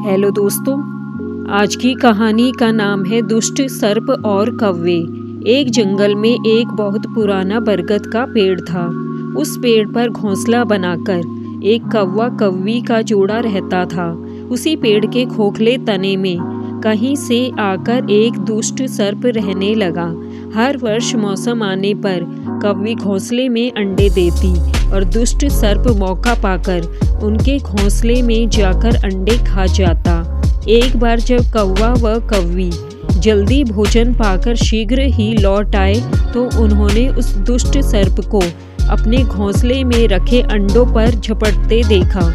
Hello दोस्तों, आज की कहानी का नाम है दुष्ट सर्प और कौवे। एक जंगल में एक बहुत पुराना बरगद का पेड़ था। उस पेड़ पर घोंसला बनाकर एक कौवा कौवी का जोड़ा रहता था। उसी पेड़ के खोखले तने में कहीं से आकर एक दुष्ट सर्प रहने लगा। हर वर्ष मौसम आने पर कौवी घोंसले में अंडे देती और दुष्ट सर्प मौका पाकर उनके घोंसले में जाकर अंडे खा जाता। एक बार जब कौवा व कौवी जल्दी भोजन पाकर शीघ्र ही लौट आए तो उन्होंने उस दुष्ट सर्प को अपने घोंसले में रखे अंडों पर झपटते देखा।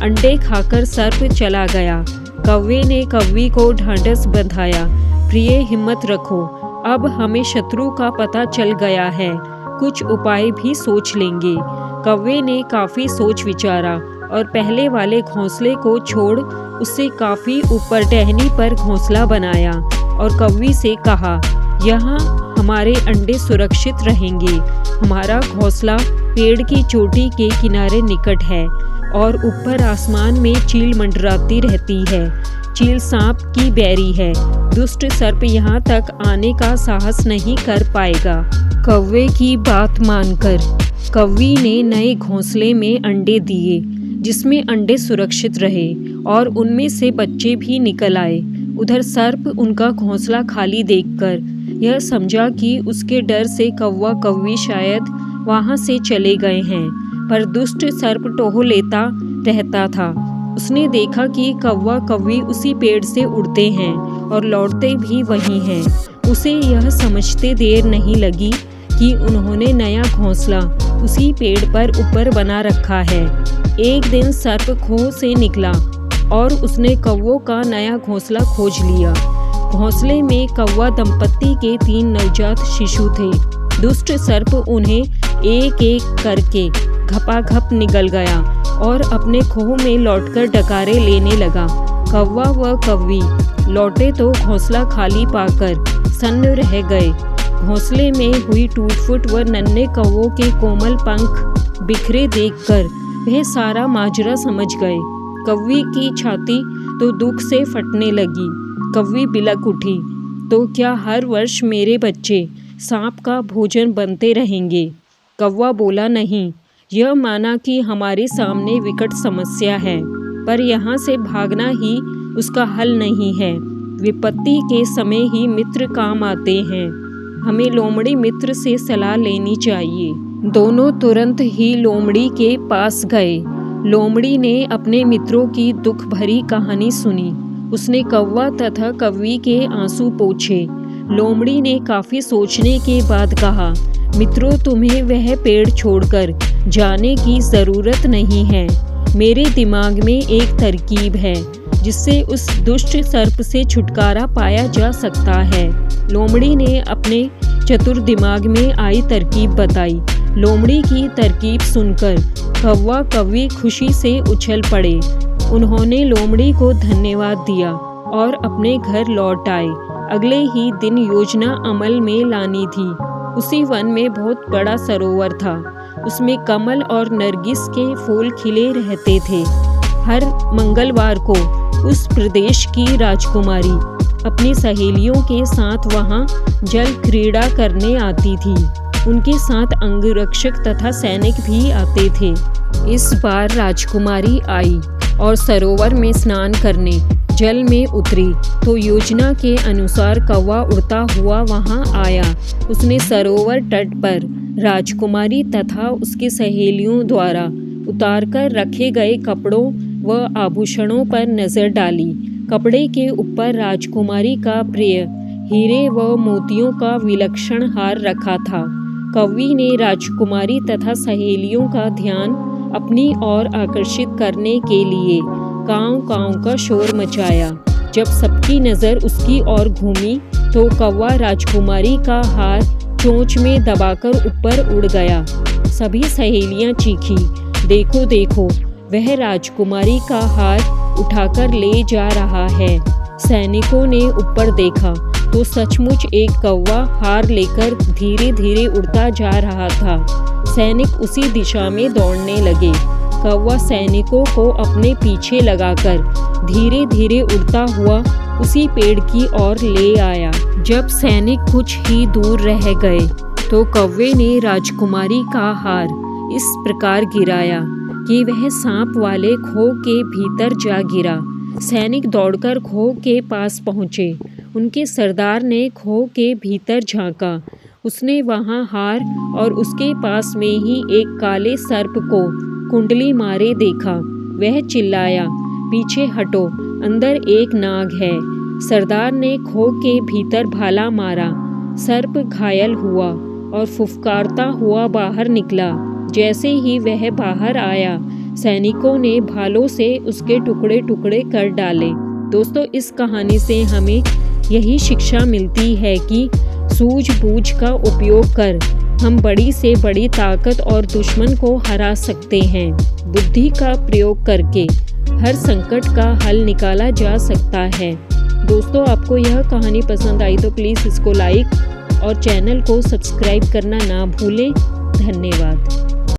अंडे खाकर सर्प चला गया। कौवे ने कौवी को ढांढस बंधाया, प्रिय हिम्मत रखो, अब हमें शत्रु का पता चल गया है, कुछ उपाय भी सोच लेंगे। कौवे ने काफ़ी सोच विचारा और पहले वाले घोंसले को छोड़ उससे काफ़ी ऊपर टहनी पर घोंसला बनाया और कौवी से कहा, यहाँ हमारे अंडे सुरक्षित रहेंगे। हमारा घोंसला पेड़ की चोटी के किनारे निकट है और ऊपर आसमान में चील मंडराती रहती है। चील सांप की बैरी है। दुष्ट सर्प यहाँ तक आने का साहस नहीं कर पाएगा। कौवे की बात मानकर कौवी ने नए घोंसले में अंडे दिए, जिसमें अंडे सुरक्षित रहे और उनमें से बच्चे भी निकल आए। उधर सर्प उनका घोंसला खाली देखकर यह समझा कि उसके डर से कौवा कौवी शायद वहां से चले गए हैं, पर दुष्ट सर्प टोह लेता रहता था। उसने देखा कि कौवा कौवी उसी पेड़ से उड़ते हैं और लौटते भी वहीं हैं। उसे यह समझते देर नहीं लगी कि उन्होंने नया घोंसला उसी पेड़ पर ऊपर बना रखा है। एक दिन सर्प खोह से निकला और उसने कौवों का नया घोंसला खोज लिया। घोंसले में कौवा दंपत्ति के 3 नवजात शिशु थे। दुष्ट सर्प उन्हें एक एक करके घपाघप निगल गया और अपने खोह में लौटकर डकारे लेने लगा। कौवा व कौवी लौटे तो घोंसला खाली पाकर सन्न रह गए। घोंसले में हुई टूट-फूट व नन्हे कौवों के कोमल पंख बिखरे देखकर वह सारा माजरा समझ गए। कौवी की छाती तो दुख से फटने लगी। कौवी बिलक उठी, तो क्या हर वर्ष मेरे बच्चे सांप का भोजन बनते रहेंगे? कौवा बोला, नहीं, यह माना कि हमारे सामने विकट समस्या है, पर यहाँ से भागना ही उसका हल नहीं है। विपत्ति के समय ही मित्र काम आते हैं। हमें लोमड़ी मित्र से सलाह लेनी चाहिए। दोनों तुरंत ही लोमड़ी के पास गए। लोमड़ी ने अपने मित्रों की दुख भरी कहानी सुनी। उसने कौवा तथा कौवी के आंसू पोंछे। लोमड़ी ने काफ़ी सोचने के बाद कहा, मित्रों, तुम्हें वह पेड़ छोड़कर जाने की ज़रूरत नहीं है। मेरे दिमाग में एक तरकीब है जिससे उस दुष्ट सर्प से छुटकारा पाया जा सकता है। लोमड़ी ने अपने चतुर दिमाग में आई तरकीब बताई। लोमड़ी की तरकीब सुनकर कौवा कौवी खुशी से उछल पड़े। उन्होंने लोमड़ी को धन्यवाद दिया और अपने घर लौट आए। अगले ही दिन योजना अमल में लानी थी। उसी वन में बहुत बड़ा सरोवर था। उसमें कमल और नरगिस के फूल खिले रहते थे। हर मंगलवार को उस प्रदेश की राजकुमारी अपनी सहेलियों के साथ वहां जल क्रीड़ा करने आती थी। उनके साथ अंगरक्षक तथा सैनिक भी आते थे। इस बार राजकुमारी आई और सरोवर में स्नान करने जल में उतरी तो योजना के अनुसार कौवा उड़ता हुआ वहां आया। उसने सरोवर तट पर राजकुमारी तथा उसकी सहेलियों द्वारा उतारकर रखे गए कपड़ों व आभूषणों पर नजर डाली। कपड़े के ऊपर राजकुमारी का प्रिय हीरे व मोतियों का विलक्षण हार रखा था। कौवी ने राजकुमारी तथा सहेलियों का ध्यान अपनी ओर आकर्षित करने के लिए काँव काँव का शोर मचाया। जब सबकी नज़र उसकी ओर घूमी तो कौवा राजकुमारी का हार चोंच में दबाकर ऊपर उड़ गया। सभी सहेलियां चीखीं, देखो देखो, वह राजकुमारी का हार उठाकर ले जा रहा है। सैनिकों ने ऊपर देखा तो सचमुच एक कौवा हार लेकर धीरे धीरे उड़ता जा रहा था। सैनिक उसी दिशा में दौड़ने लगे। कौवा सैनिकों को अपने पीछे लगाकर धीरे धीरे उड़ता हुआ उसी पेड़ की ओर ले आया। जब सैनिक कुछ ही दूर रह गए तो कौवे ने राजकुमारी का हार इस प्रकार गिराया कि वह सांप वाले खो के भीतर जा गिरा। सैनिक दौड़कर खो के पास पहुँचे। उनके सरदार ने खो के भीतर झांका। उसने वहाँ हार और उसके पास में ही एक काले सर्प को कुंडली मारे देखा। वह चिल्लाया, पीछे हटो, अंदर एक नाग है। सरदार ने खो के भीतर भाला मारा। सर्प घायल हुआ और फुफकारता हुआ बाहर निकला। जैसे ही वह बाहर आया, सैनिकों ने भालों से उसके टुकड़े टुकड़े कर डाले। दोस्तों, इस कहानी से हमें यही शिक्षा मिलती है कि सूझबूझ का उपयोग कर हम बड़ी से बड़ी ताकत और दुश्मन को हरा सकते हैं। बुद्धि का प्रयोग करके हर संकट का हल निकाला जा सकता है। दोस्तों, आपको यह कहानी पसंद आई तो प्लीज़ इसको लाइक और चैनल को सब्सक्राइब करना ना भूलें। धन्यवाद।